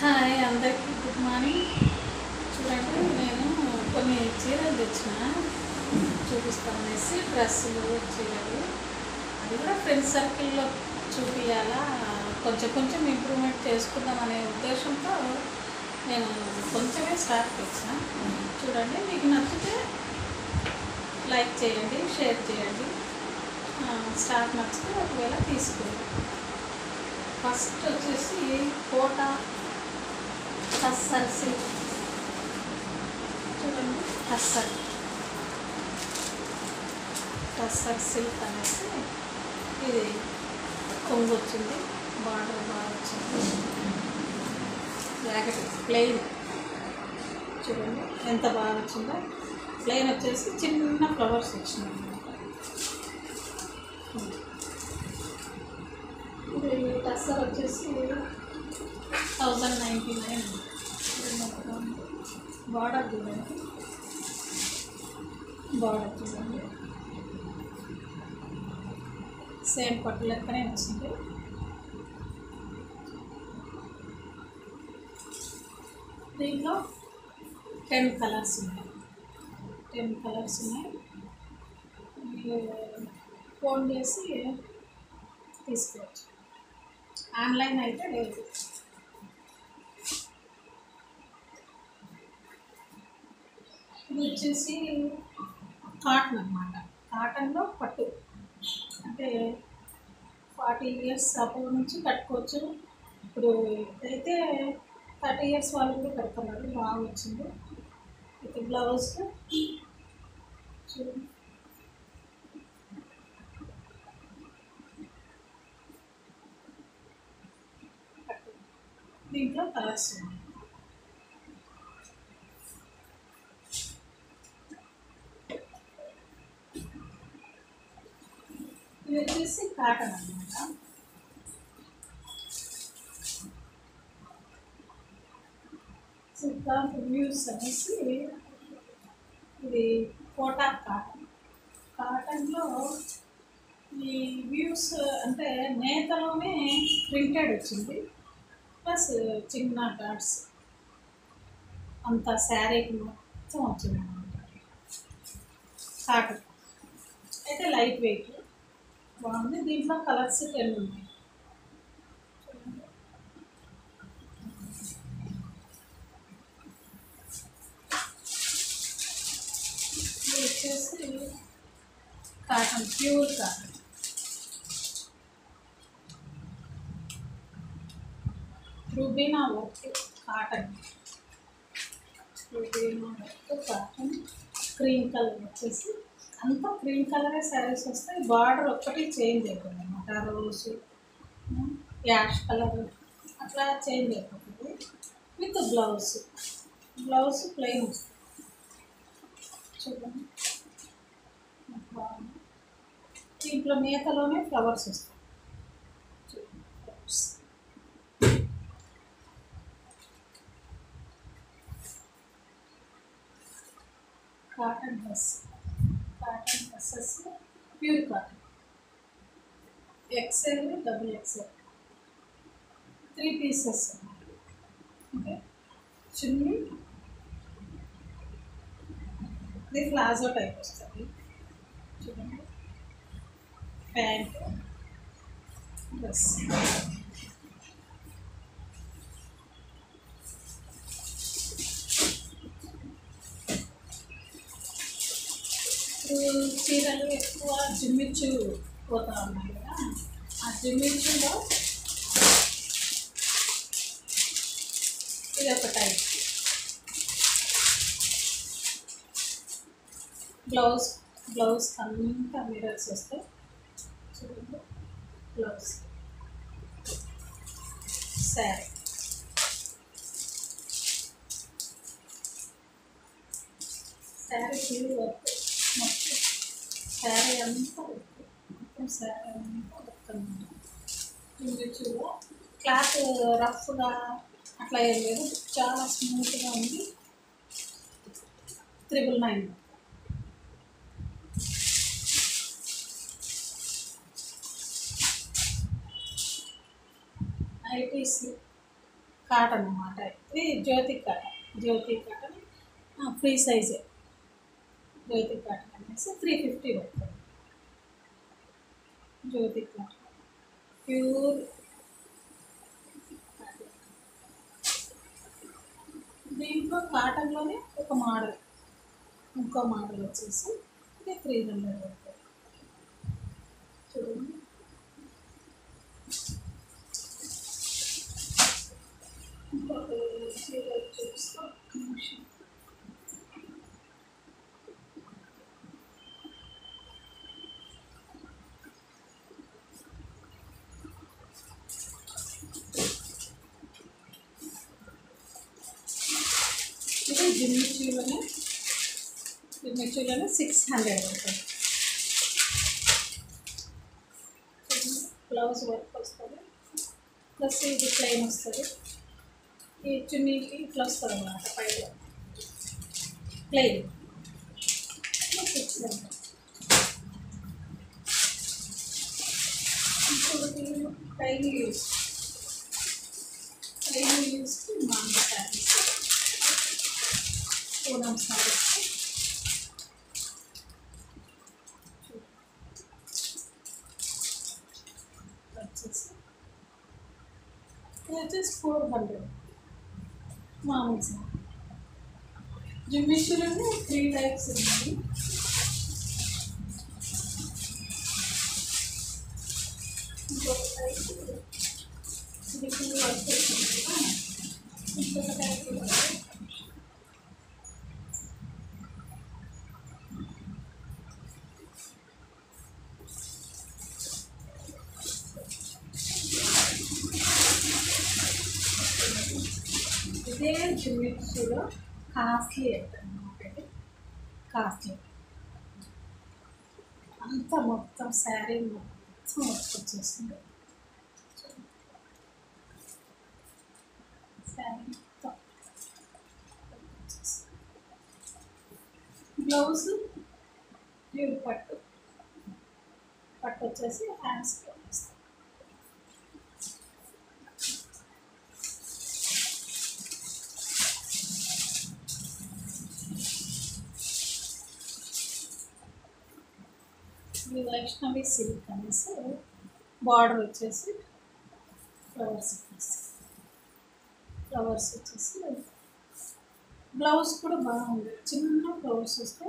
Hi అందరికీ good morning. చూడండి, నేను కొన్ని చీరలు తెచ్చిన చూపిస్తామనేసి, డ్రెస్సులు, చీరలు, అది కూడా ఫ్రెండ్స్ సర్కిల్లో చూపించాలా, కొంచెం కొంచెం ఇంప్రూవ్మెంట్ చేసుకుందాం అనే ఉద్దేశంతో నేను కొంచెమే స్టార్ట్ చేసిన. చూడండి, మీకు నచ్చితే లైక్ చేయండి, షేర్ చేయండి, స్టార్ట్ నచ్చితే ఒకవేళ తీసుకోండి. ఫస్ట్ వచ్చేసి కోటా టస్సర్ సిల్క్. చూడండి, టస్సర్ సిల్క్ అనేసి ఇది కొంగు వచ్చింది, బార్డర్ బాగా వచ్చింది, జాకెట్ ప్లెయిన్. చూడండి ఎంత బాగా వచ్చిందో. ప్లెయిన్ వచ్చేసి చిన్న ఫ్లవర్స్ వచ్చినాయి అన్నమాట. ఇది టస్సర్ వచ్చేసి 1099. బార్డర్ చూడండి, సేమ్ పట్టు లెక్కనే వచ్చింది. దీంట్లో 10 కలర్స్ ఉన్నాయి. ఫోన్ చేసి తీసుకోవచ్చు, ఆన్లైన్ అయితే లేదు. ఇది వచ్చేసి కాటన్ అన్నమాట. కాటన్లో పట్టు అంటే 40 ఇయర్స్ అప్పుడు నుంచి కట్టుకోవచ్చు. ఇప్పుడు అయితే 30 ఇయర్స్ వాళ్ళు కూడా కడుతున్నారు. బాగా వచ్చింది. ఇది బ్లౌజ్ చూడండి, దీంట్లో కలర్స్ ఉన్నాయి. ఇది వచ్చేసి కాటన్ అన్నమాట. సిద్ధాంత్ వ్యూస్ అనేసి ఇది కోటా కాటన్లో ఈ వ్యూస్ అంటే నేతలోనే ప్రింటెడ్ వచ్చింది, ప్లస్ చిన్న డాట్స్ అంత శారీకి మొత్తం వచ్చింది అన్నమాట. కాటన్ అయితే లైట్ వెయిట్ బాగుంది. దీంట్లో కలర్స్ 10 ఉన్నాయి. ఇది వచ్చేసి cotton, pure cotton. Rubina work cotton, cream colour వచ్చేసి అంతా క్రీమ్ కలరే శారీస్ వస్తాయి. బార్డర్ ఒక్కటి చేంజ్ అయిపోయింది అన్నమాట. రోజ్, యాష్ కలర్ అట్లా చేంజ్ అయిపోతుంది. విత్ బ్లౌజ్ ప్లెయిన్ వస్తుంది. చూడండి, బాగుంది. దీంట్లో నేతలోనే ఫ్లవర్స్ వస్తాయి. Flowers cotton dresses pure cotton, XL, XXL 3 pieces. Okay, చున్నీ ఇది ప్లాజో టైప్ వస్తుంది. చూడండి, ప్యాంట్, డ్రెస్. ఇప్పుడు చీరలు ఎక్కువ జిమ్మిచ్చు పోతా ఉన్నాయి కదా, ఆ జిమ్మిచ్చులో ఇది ఒక టైప్. బ్లౌజ్ అంతా మిరర్స్ వస్తాయి. చూడండి, బ్లౌజ్ శారీ ప్యూర్ వర్క్ మొత్తం. శారీ అంతా జిమ్మిచ్చులో క్లాత్ రఫ్గా అట్లా ఏం లేదు, చాలా స్మూత్గా ఉంది. 999. ITC కాటన్ అన్నమాట. ఇది జ్యోతి కాటన్. జ్యోతి కాటన్ ఫ్రీ సైజే. జ్యోతి కాటన్ అనేసి 350 పడుతుంది. జ్యోతి కాటన్ ప్యూర్ కాటన్. దీంట్లో కాటన్లోనే ఒక మోడల్, ఇంకో మోడల్ వచ్చేసి ఇది 300 పడుతుంది. చూడండి, ఇంకొక చీర చూపిస్తా ఒక్క నిమిషం. ఇది జిమ్మిచీలోనే 600 పడుతుంది. బ్లౌజ్ వర్క్ వస్తుంది, ప్లస్ ఇది ప్లెయిన్ వస్తుంది. ఈ చున్నీకి ఇట్లా వస్తుంది అన్నమాట, పైన ప్లెయిన్ 600. ఇంకొకటి డైలీ యూస్కి మామూలు శారీస్, పూనం శారీస్ వచ్చేసి ఇది వచ్చేసి 400 మామూలు సారీ. జిమ్మిషులోనే 3 టైప్స్ ఉన్నాయి. ఇంకొక టైప్ ఇది ఫుల్ వర్క్ వస్తుంది కదా, ఇంకొక టైప్ ఇదే జిమ్మిషులో కాస్ట్లీ అన్నమాట. ఇది కాస్ట్లీ అంతా మొత్తం శారీ మొత్తం వర్క్ వచ్చేసింది. శారీ మొత్తం బ్లౌజ్ ప్యూర్ పట్టు వచ్చేసి హ్యాండ్స్కి వస్తుంది. ఇది వైష్ణవి సిల్క్ అనేసి బార్డర్ వచ్చేసి ఫ్లవర్స్ వచ్చేసి బ్లౌజ్ కూడా బాగుంది. చిన్న ఫ్లవర్స్ వస్తే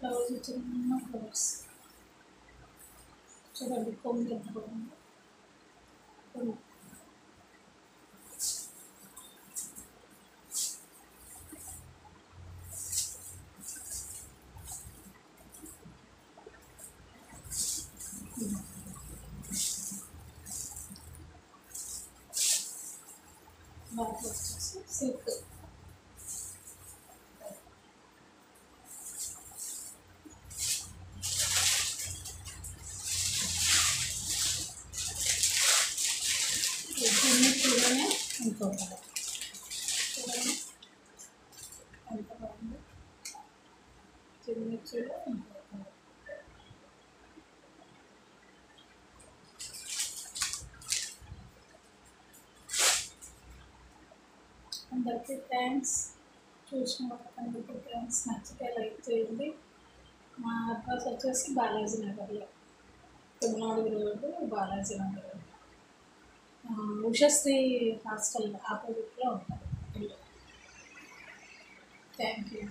బ్లౌజ్ చిన్న ఫ్లవర్స్ చూడండి, కొంగు ఎంత బాగుంది. బాగా వచ్చేసి సిల్క్ చూడనే ఇంకొకటి చూడండి ఎంత బాగుంది. చూడ ఇంకొకటి. అందరికీ థ్యాంక్స్, చూసిన వాళ్ళందరికీ థ్యాంక్స్. నచ్చితే లైక్ చేయండి. మా అడ్రస్ వచ్చేసి బాలాజీ నగర్లో, తమిళనాడు రోడ్డు బాలాజీ నగర్, ఉషశ్రీ హాస్టల్ ఆపోజిట్లో ఉంటుంది. Thank you.